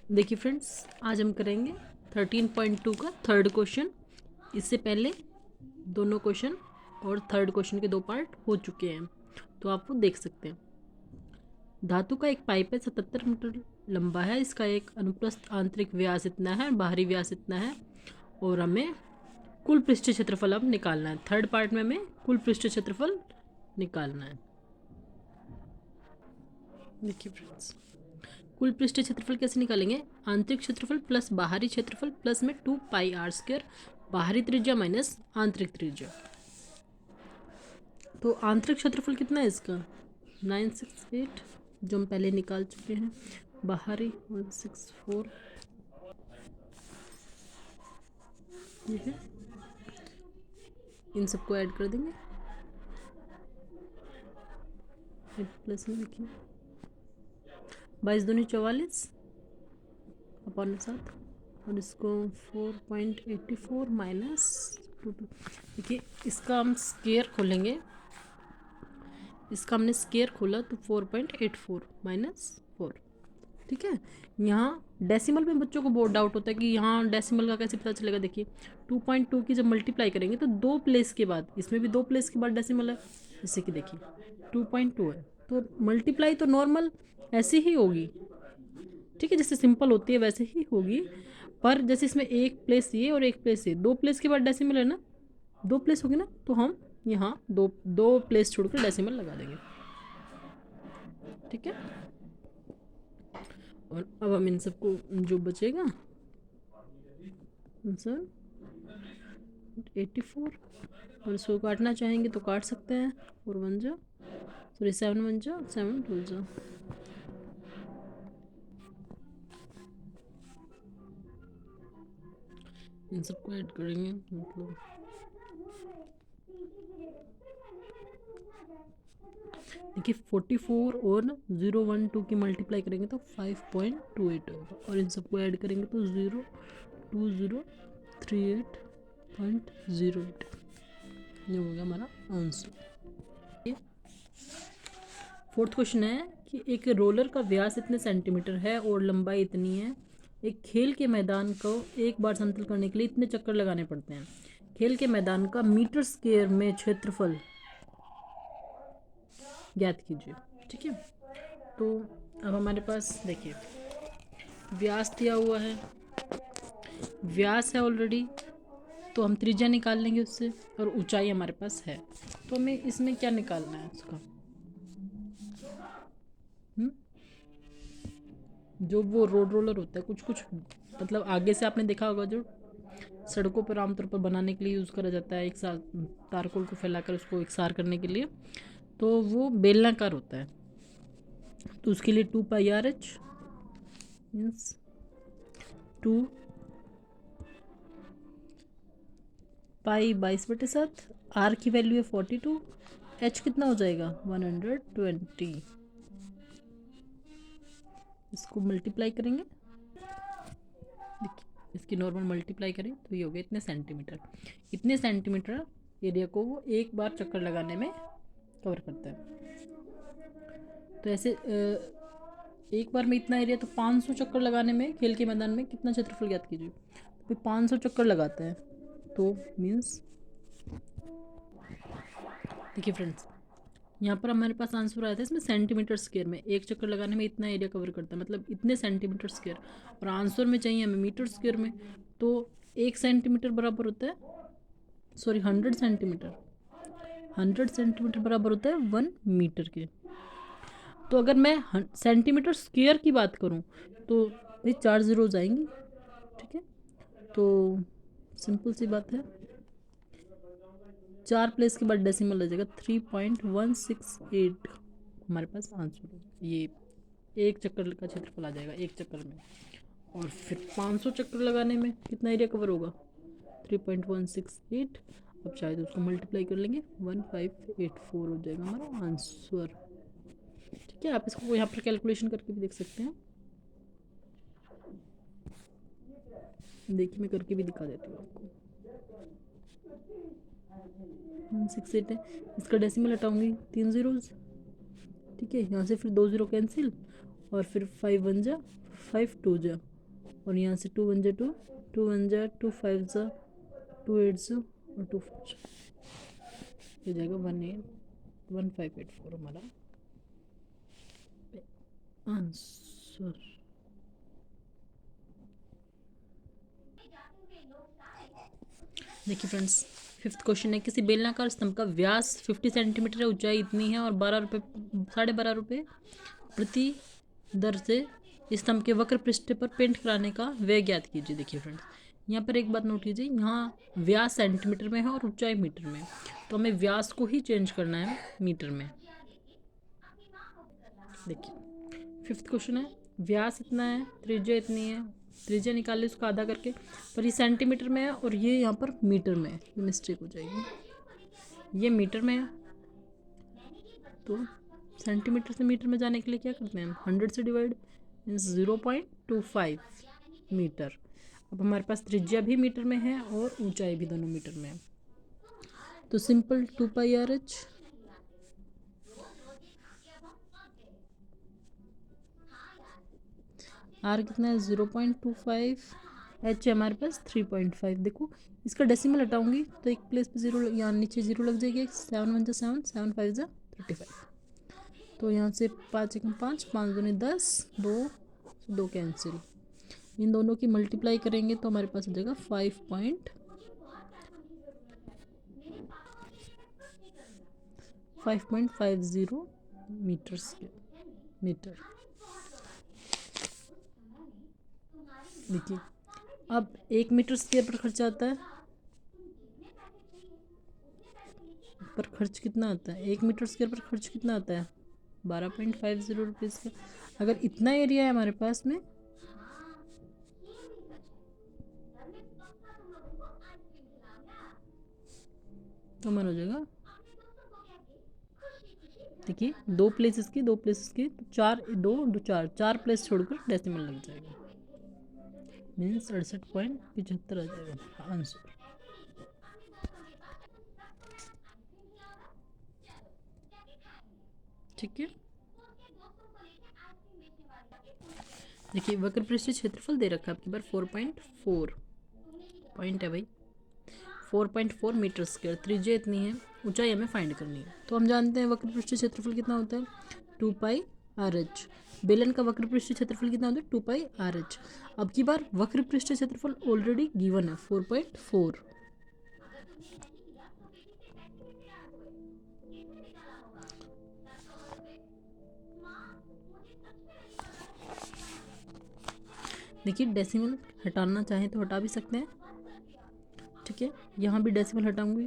देखिए फ्रेंड्स, आज हम करेंगे 13.2 का थर्ड क्वेश्चन। इससे पहले दोनों क्वेश्चन और थर्ड क्वेश्चन के दो पार्ट हो चुके हैं, तो आप वो देख सकते हैं। धातु का एक पाइप है, 77 मीटर लंबा है। इसका एक अनुप्रस्थ आंतरिक व्यास इतना है, बाहरी व्यास इतना है, और हमें कुल पृष्ठीय क्षेत्रफल अब निकालना है। थर्ड पार्ट में हमें कुल पृष्ठीय क्षेत्रफल निकालना है। देखिए फ्रेंड्स, कुल पृष्ठीय क्षेत्रफल कैसे निकालेंगे? आंतरिक क्षेत्रफल प्लस बाहरी क्षेत्रफल प्लस में 2πr², बाहरी त्रिज्या माइनस आंतरिक त्रिज्या। तो आंतरिक क्षेत्रफल कितना है इसका? 968, जो हम पहले निकाल चुके हैं। बाहरी 164, ये है। इन सबको ऐड कर देंगे, प्लस में लिखिए 22 दूनी 44 अपॉन 7, और इसको 4.84 माइनस 2। देखिए, इसका हम स्केयर खोलेंगे। इसका हमने स्केयर खोला तो 4.84 माइनस 4। ठीक है। यहाँ डेसिमल में बच्चों को बहुत डाउट होता है कि यहाँ डेसिमल का कैसे पता चलेगा। देखिए 2.2 की जब मल्टीप्लाई करेंगे तो 2 प्लेस के बाद, इसमें भी 2 प्लेस के बाद डेसिमल है। जैसे कि देखिए 2.2 है, तो मल्टीप्लाई तो नॉर्मल ऐसी ही होगी। ठीक है, जैसे सिंपल होती है वैसे ही होगी, पर जैसे इसमें एक प्लेस ये और एक प्लेस ये, 2 प्लेस के बाद डेसिमल है ना, 2 प्लेस होगी ना, तो हम यहाँ दो प्लेस छोड़कर डेसिमल लगा देंगे। ठीक है। और अब हम इन सबको जो बचेगा आंसर 84, और इसको काटना चाहेंगे तो काट सकते हैं। 4 1 जा, सॉरी 7 1 जा, 7 2 जा। इन सबको ऐड करेंगे, मतलब देखिए 44 और 012 की मल्टीप्लाई करेंगे तो 5.28 होगा, और इन सबको ऐड करेंगे तो 02038.08, ये हो गया हमारा आंसर। फोर्थ क्वेश्चन है कि एक रोलर का व्यास इतने सेंटीमीटर है और लंबाई इतनी है। एक खेल के मैदान को एक बार समतल करने के लिए इतने चक्कर लगाने पड़ते हैं। खेल के मैदान का मीटर स्क्वायर में क्षेत्रफल ज्ञात कीजिए। ठीक है, तो अब हमारे पास देखिए व्यास दिया हुआ है, व्यास है ऑलरेडी, तो हम त्रिज्या निकाल लेंगे उससे, और ऊंचाई हमारे पास है, तो हमें इसमें क्या निकालना है उसका? जो वो रोड रोलर होता है, कुछ कुछ मतलब आगे से आपने देखा होगा, जो सड़कों पर आमतौर पर बनाने के लिए यूज़ करा जाता है, एक साथ तारकोल को फैलाकर उसको एकसार करने के लिए, तो वो बेलनाकार होता है। तो उसके लिए 2πRH मीन्स 2 पाई 22/7, आर की वैल्यू है 42, एच कितना हो जाएगा 120। इसको मल्टीप्लाई करेंगे, देखिए इसकी नॉर्मल मल्टीप्लाई करें तो ये हो गया इतने सेंटीमीटर। इतने सेंटीमीटर एरिया को वो एक बार चक्कर लगाने में कवर करता है। तो ऐसे एक बार में इतना एरिया, तो 500 चक्कर लगाने में खेल के मैदान में कितना क्षेत्रफल ज्ञात कीजिए। तो 500 चक्कर लगाता है, तो मीन्स देखिए फ्रेंड्स, यहाँ पर हमारे पास आंसर आया था इसमें सेंटीमीटर स्क्वायर में, एक चक्कर लगाने में इतना एरिया कवर करता है, मतलब इतने सेंटीमीटर स्क्वायर, और आंसर में चाहिए हमें मीटर स्क्वायर में, तो 1 सेंटीमीटर बराबर होता है, सॉरी 100 सेंटीमीटर, 100 सेंटीमीटर बराबर होता है 1 मीटर के। तो अगर मैं सेंटीमीटर स्क्वायर की बात करूँ तो भाई 4 जीरोज आएंगी। ठीक है, तो सिंपल सी बात है, 4 प्लेस के बाद डेसिमल आ जाएगा 3.168 हमारे पास आंसर। ये एक चक्कर का क्षेत्रफल आ जाएगा एक चक्कर में, और फिर 500 चक्कर लगाने में कितना एरिया कवर होगा 3.168। अब चाहे तो उसको मल्टीप्लाई कर लेंगे, 1584 हो जाएगा हमारा आंसर। ठीक है, आप इसको यहाँ पर कैलकुलेशन करके भी देख सकते हैं। देखिए मैं करके भी दिखा देती हूँ आपको। 168 है, इसका डेसिमल हटाऊंगी 3 जीरोज। ठीक है, यहाँ से फिर 2 जीरो कैंसिल, और फिर 5 1 जा 5 2 जा, और यहाँ से 2 1 जा 2, 2 1 जा 2 5 जा 2 8 जा और 2 4 हो जाएगा 1584 हमारा आंसर। देखिए फ्रेंड्स, 5th क्वेश्चन है, किसी बेलनाकार स्तंभ का व्यास 50 सेंटीमीटर है, ऊंचाई इतनी है और 12.5 रुपये प्रति दर से स्तंभ के वक्र पृष्ठ पर पेंट कराने का व्यय ज्ञात कीजिए। देखिए फ्रेंड्स, यहाँ पर एक बात नोट कीजिए, यहाँ व्यास सेंटीमीटर में है और ऊंचाई मीटर में, तो हमें व्यास को ही चेंज करना है मीटर में। देखिए 5th क्वेश्चन है, व्यास इतना है, त्रिज्या इतनी है, त्रिज्या निकाल ली उसका आधा करके, पर ये सेंटीमीटर में है और ये यहाँ पर मीटर में है, मिस्टेक हो जाएगी, ये मीटर में है, तो सेंटीमीटर से मीटर में जाने के लिए क्या करते हैं हम, 100 से डिवाइड, मीन्स 0.25 मीटर। अब हमारे पास त्रिज्या भी मीटर में है और ऊंचाई भी दोनों मीटर में है, तो सिंपल 2πRh आर कितना है 0.25, एच है हमारे पास 3.5। देखो इसका डेसिमल हटाऊंगी तो एक प्लेस पे जीरो, यहाँ नीचे जीरो लग जाएगी, 7 1 जा 7, 7 5 जा 35, तो यहाँ से 5 1 5, 5 2 10, 2 कैंसिल, इन दोनों की मल्टीप्लाई करेंगे तो हमारे पास हो जाएगा 5.50 मीटर। देखिए अब 1 मीटर स्क्वायर पर खर्चा आता है, पर खर्च कितना आता है, 1 मीटर स्क्वायर पर खर्च कितना आता है 12.50 रुपीज़ का। अगर इतना एरिया है हमारे पास में, तो मन हो जाएगा, देखिए 2 प्लेसेस की तो 4 2 2 4 प्लेस छोड़कर डेसिमल लग जाएगा, मीन्स 68.75 आ जाएगा आंसर। ठीक है, देखिए वक्र पृष्ठीय क्षेत्रफल दे रखा है आपकी बार 4.4 पॉइंट है भाई, 4.4 मीटर स्क्वायर, त्रिज्या इतनी है, ऊंचाई हमें फाइंड करनी है, तो हम जानते हैं वक्र पृष्ठीय क्षेत्रफल कितना होता है 2πRh। बेलन का वक्र पृष्ठीय क्षेत्रफल कितना होता है 2πRh। अब की बार वक्र पृष्ठीय क्षेत्रफल ऑलरेडी गिवन है 4.4, देखिए डेसिमल हटाना चाहें तो हटा भी सकते हैं, ठीक है, यहाँ भी डेसिमल हटाऊंगी,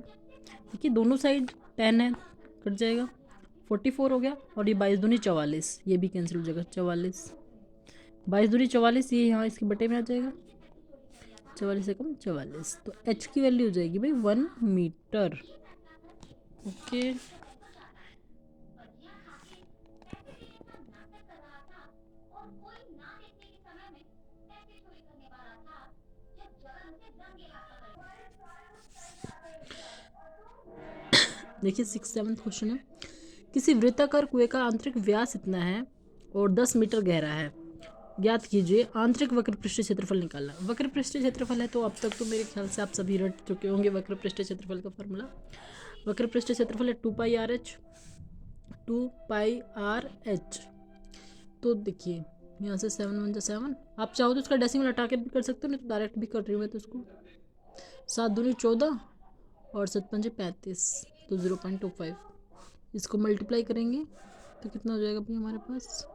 देखिए दोनों साइड 10 है, कट जाएगा, 44 हो गया, और ये 22 दूनी 44, ये भी कैंसिल हो जाएगा, 44 22 दूनी 44, ये यहाँ इसके बटे में आ जाएगा, 44 से कम 44, तो h की वैल्यू हो जाएगी भाई 1 मीटर। ओके, देखिए 6th 7th क्वेश्चन है, किसी वृत्ताकार कुएं का आंतरिक व्यास इतना है और 10 मीटर गहरा है, ज्ञात कीजिए आंतरिक वक्र पृष्ठीय क्षेत्रफल निकालना। वक्र पृष्ठीय क्षेत्रफल है तो अब तक तो मेरे ख्याल से आप सभी रट चुके होंगे वक्र पृष्ठीय क्षेत्रफल का फॉर्मूला। वक्र पृष्ठीय क्षेत्रफल है 2πRh। तो देखिए यहाँ से 7 1 जा 7, आप चाहो तो इसका डेसिमल हटा के भी कर सकते हो, नहीं तो डायरेक्ट भी कर रही हूँ मैं, तो इसको 7 दूनी 14 और 7 5 35, तो 0.25, इसको मल्टीप्लाई करेंगे तो कितना हो जाएगा भाई हमारे पास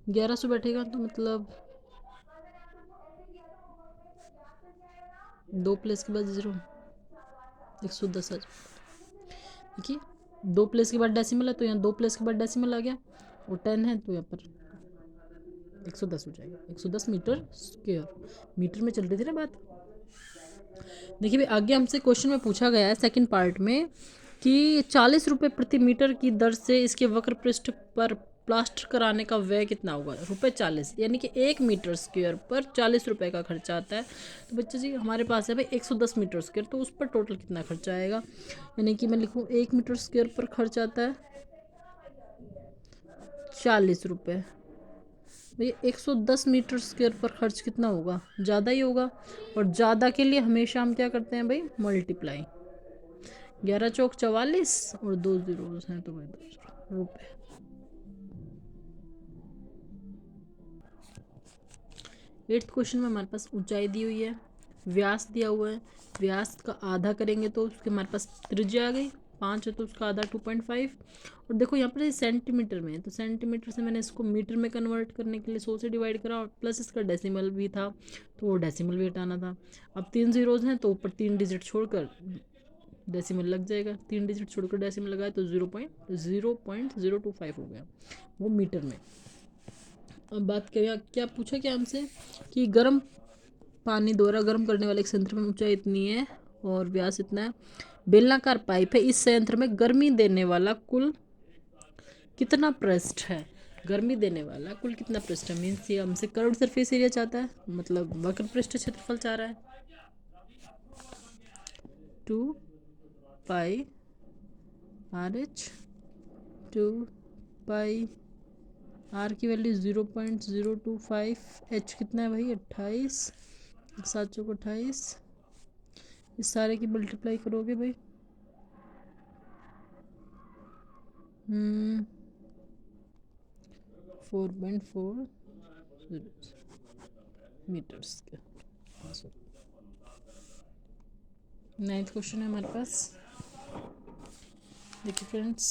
1100 बैठेगा, तो मतलब 2 प्लेस के बाद 0, 110 आ जाएगा। देखिए 2 प्लेस के बाद डेसिमल है तो यहाँ 2 प्लेस के बाद डेसिमल आ गया, और 10 है तो यहाँ पर 110 हो जाएगा, 110 मीटर स्क्वायर, मीटर में चल रही थी ना बात। देखिए भाई आगे हमसे क्वेश्चन में पूछा गया है सेकंड पार्ट में कि 40 रुपये प्रति मीटर की दर से इसके वक्र पृष्ठ पर प्लास्टर कराने का व्यय कितना होगा, ₹40, यानी कि 1 मीटर स्क्वायर पर 40 रुपये का खर्चा आता है। तो बच्चे जी हमारे पास है भाई 110 मीटर स्क्वायर, तो उस पर टोटल कितना खर्चा आएगा, यानी कि मैं लिखूँ 1 मीटर स्क्वायर पर खर्च आता है 40 रुपये, भैया 110 मीटर स्क्वायर पर खर्च कितना होगा, ज़्यादा ही होगा। और ज़्यादा के लिए हमेशा हम क्या करते हैं भाई, मल्टीप्लाई। 11 चौक 44 और 2 जीरोस हैं तो भाई 2 रुपये। एट्थ क्वेश्चन में हमारे पास ऊंचाई दी हुई है, व्यास दिया हुआ है। व्यास का आधा करेंगे तो उसके हमारे पास त्रिज्या आ गई, 5 है तो उसका आधा 2.5। और देखो यहाँ पर सेंटीमीटर में है तो सेंटीमीटर से मैंने इसको मीटर में कन्वर्ट करने के लिए 100 से डिवाइड करा, और प्लस इसका डेसिमल भी था तो वो डेसिमल भी हटाना था। अब 3 जीरोज हैं तो ऊपर 3 डिजिट छोड़कर डेसिमल लग जाएगा, 3 डिजिट छोड़कर डेसिमल लगाए तो 0.025 हो गया, वो मीटर में। अब बात करें क्या पूछा क्या हमसे कि गर्म पानी द्वारा गर्म करने वाले एक संयंत्र में ऊंचाई इतनी है और व्यास इतना है, बेलनाकार पाइप है, इस संयंत्र में गर्मी देने वाला कुल कितना पृष्ठ है, गर्मी देने वाला कुल कितना पृष्ठ है। मीन्स ये हमसे कर्व्ड सरफेस एरिया चाहता है, मतलब वक्र पृष्ठ क्षेत्रफल चाह रहा है। 2 पाई आर एच, 2 पाई आर की वैल्यू 0.025, एच कितना है भाई 28, 7 चौक 28, इस सारे की मल्टीप्लाई करोगे भाई 4.4 मीटर्स के। नाइन्थ क्वेश्चन है हमारे पास, देखिए फ्रेंड्स,